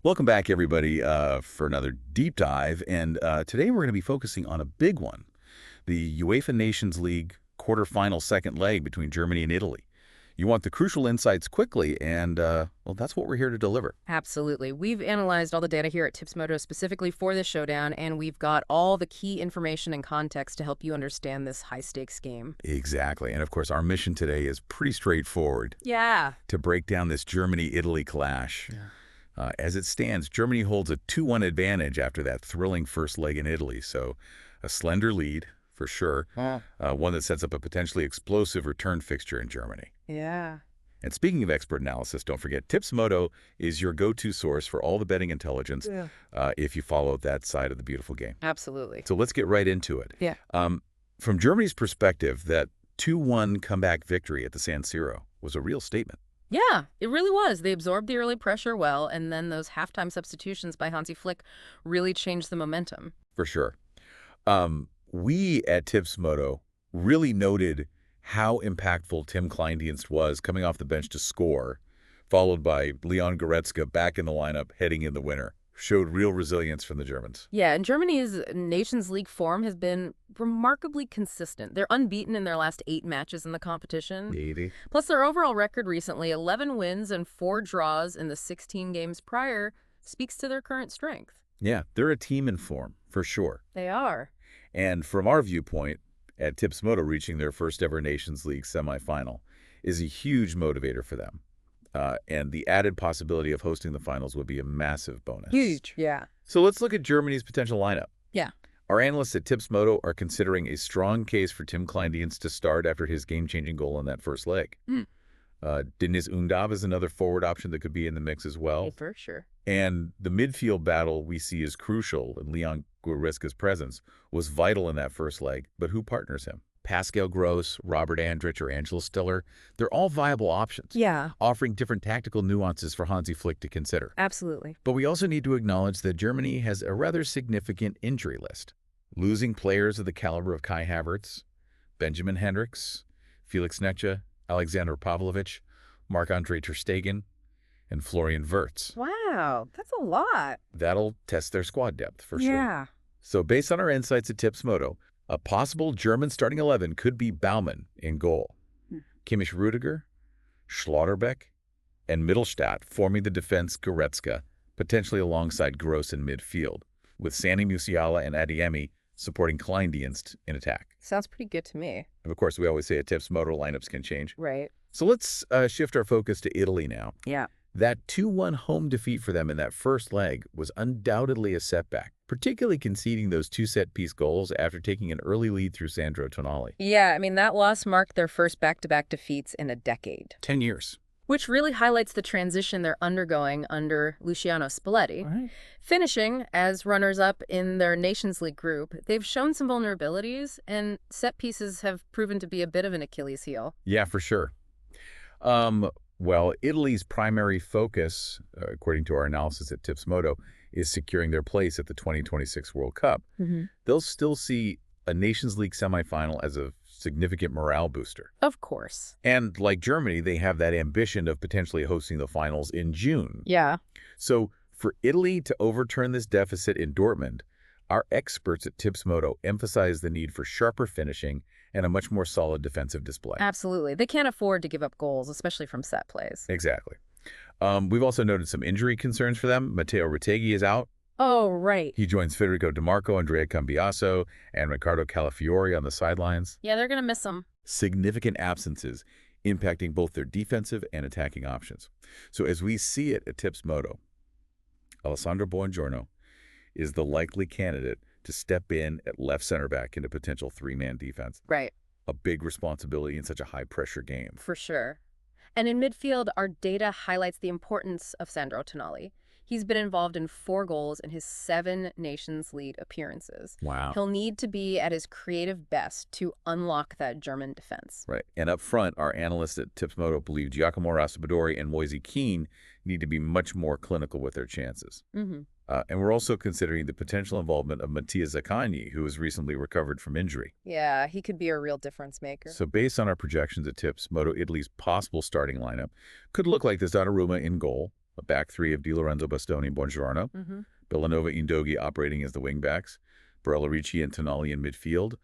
Welcome back, everybody, for another deep dive. And today we're going to be focusing on a big one, the UEFA Nations League quarterfinal second leg between Germany and Italy. You want the crucial insights quickly, and, well, that's what we're here to deliver. Absolutely. We've analyzed all the data here at TipsMoto specifically for this showdown, and we've got all the key information and context to help you understand this high-stakes game. Exactly. And, of course, our mission today is pretty straightforward. Yeah. To break down this Germany-Italy clash. Yeah. As it stands, Germany holds a 2-1 advantage after that thrilling first leg in Italy, so a slender lead, for sure, one that sets up a potentially explosive return fixture in Germany. Yeah. And speaking of expert analysis, don't forget, TipsMoto is your go-to source for all the betting intelligence if you follow that side of the beautiful game. Absolutely. So let's get right into it. Yeah. From Germany's perspective, that 2-1 comeback victory at the San Siro was a real statement. Yeah, it really was. They absorbed the early pressure well, and then those halftime substitutions by Hansi Flick really changed the momentum. For sure. We at TipsMoto really noted how impactful Tim Kleindienst was coming off the bench to score, followed by Leon Goretzka back in the lineup heading in the winner. Showed real resilience from the Germans. Yeah, and Germany's Nations League form has been remarkably consistent. They're unbeaten in their last 8 matches in the competition. 80. Plus, their overall record recently, 11 wins and 4 draws in the 16 games prior, speaks to their current strength. Yeah, they're a team in form, for sure. They are. And from our viewpoint, at TipsMoto, reaching their first ever Nations League semifinal is a huge motivator for them. And the added possibility of hosting the finals would be a massive bonus. Huge. Yeah. So let's look at Germany's potential lineup. Yeah. Our analysts at TipsMoto are considering a strong case for Tim Kleindienst to start after his game-changing goal in that first leg. Deniz Undav is another forward option that could be in the mix as well. Hey, for sure. And the midfield battle we see is crucial, and Leon Goretzka's presence was vital in that first leg. But who partners him? Pascal Gross, Robert Andrich, or Angelo Stiller, they're all viable options, offering different tactical nuances for Hansi Flick to consider. Absolutely. But we also need to acknowledge that Germany has a rather significant injury list, losing players of the caliber of Kai Havertz, Benjamin Hendricks, Felix Netsche, Alexander Pavlovich, Marc-Andre ter Stegen, and Florian Wirtz. Wow, that's a lot. That'll test their squad depth, for sure. Yeah. So based on our insights at TipsMoto, a possible German starting 11 could be Baumann in goal, Kimmich Rudiger, Schlotterbeck, and Mittelstadt forming the defense Goretzka, potentially alongside Gross in midfield, with Sani Musiala and Adeyemi supporting Kleindienst in attack. Sounds pretty good to me. And of course, we always say at TipsMoto, lineups can change. Right. So let's shift our focus to Italy now. Yeah. That 2-1 home defeat for them in that first leg was undoubtedly a setback, particularly conceding those 2 set-piece goals after taking an early lead through Sandro Tonali. Yeah, I mean, that loss marked their first back-to-back defeats in a decade. 10 years. Which really highlights the transition they're undergoing under Luciano Spalletti. Right. Finishing as runners-up in their Nations League group, they've shown some vulnerabilities, and set pieces have proven to be a bit of an Achilles heel. Yeah, for sure. Well, Italy's primary focus, according to our analysis at TipsMoto, is securing their place at the 2026 World Cup. They'll still see a Nations League semifinal as a significant morale booster. Of course. And like Germany, they have that ambition of potentially hosting the finals in June. Yeah. So for Italy to overturn this deficit in Dortmund, our experts at TipsMoto emphasize the need for sharper finishing and a much more solid defensive display. Absolutely. They can't afford to give up goals, especially from set plays. Exactly. We've also noted some injury concerns for them. Matteo Retegui is out. Oh, right. He joins Federico Di Marco, Andrea Cambiaso, and Riccardo Calafiori on the sidelines. Yeah, they're going to miss him. Significant absences impacting both their defensive and attacking options. So as we see it at TipsMoto, Alessandro Buongiorno is the likely candidate to step in at left center back in a potential 3-man defense. Right. A big responsibility in such a high-pressure game. For sure. And in midfield, our data highlights the importance of Sandro Tonali. He's been involved in 4 goals in his 7 Nations League appearances. Wow. He'll need to be at his creative best to unlock that German defense. Right. And up front, our analysts at TipsMoto believe Giacomo Raspadori and Moise Kean need to be much more clinical with their chances. And we're also considering the potential involvement of Mattia Zaccagni, who has recently recovered from injury. Yeah, he could be a real difference maker. So based on our projections at TipsMoto, Italy's possible starting lineup could look like this: Donnarumma in goal, a back three of Di Lorenzo, Bastoni, and Buongiorno. Villanova, Indogi operating as the wingbacks. Barella, Ricci, and Tonali in midfield,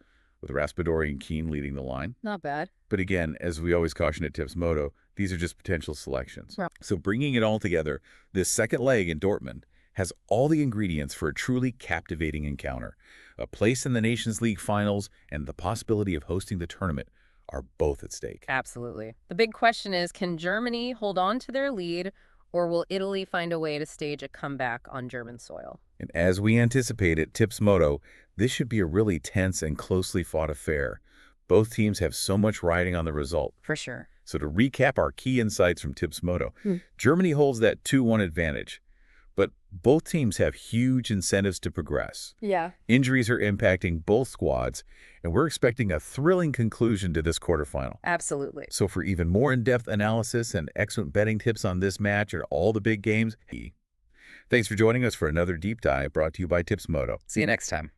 with Raspadori and Keane leading the line. Not bad. But again, as we always caution at Tips Moto, these are just potential selections. Right. So bringing it all together, this second leg in Dortmund has all the ingredients for a truly captivating encounter. A place in the Nations League finals and the possibility of hosting the tournament are both at stake. Absolutely. The big question is, can Germany hold on to their lead, or will Italy find a way to stage a comeback on German soil? And as we anticipate at Tips Moto, this should be a really tense and closely fought affair. Both teams have so much riding on the result. For sure. So to recap our key insights from Tips Moto, Germany holds that 2-1 advantage, but both teams have huge incentives to progress. Yeah. Injuries are impacting both squads, and we're expecting a thrilling conclusion to this quarterfinal. Absolutely. So for even more in-depth analysis and excellent betting tips on this match and all the big games, thanks for joining us for another deep dive brought to you by Tips Moto. See you next time.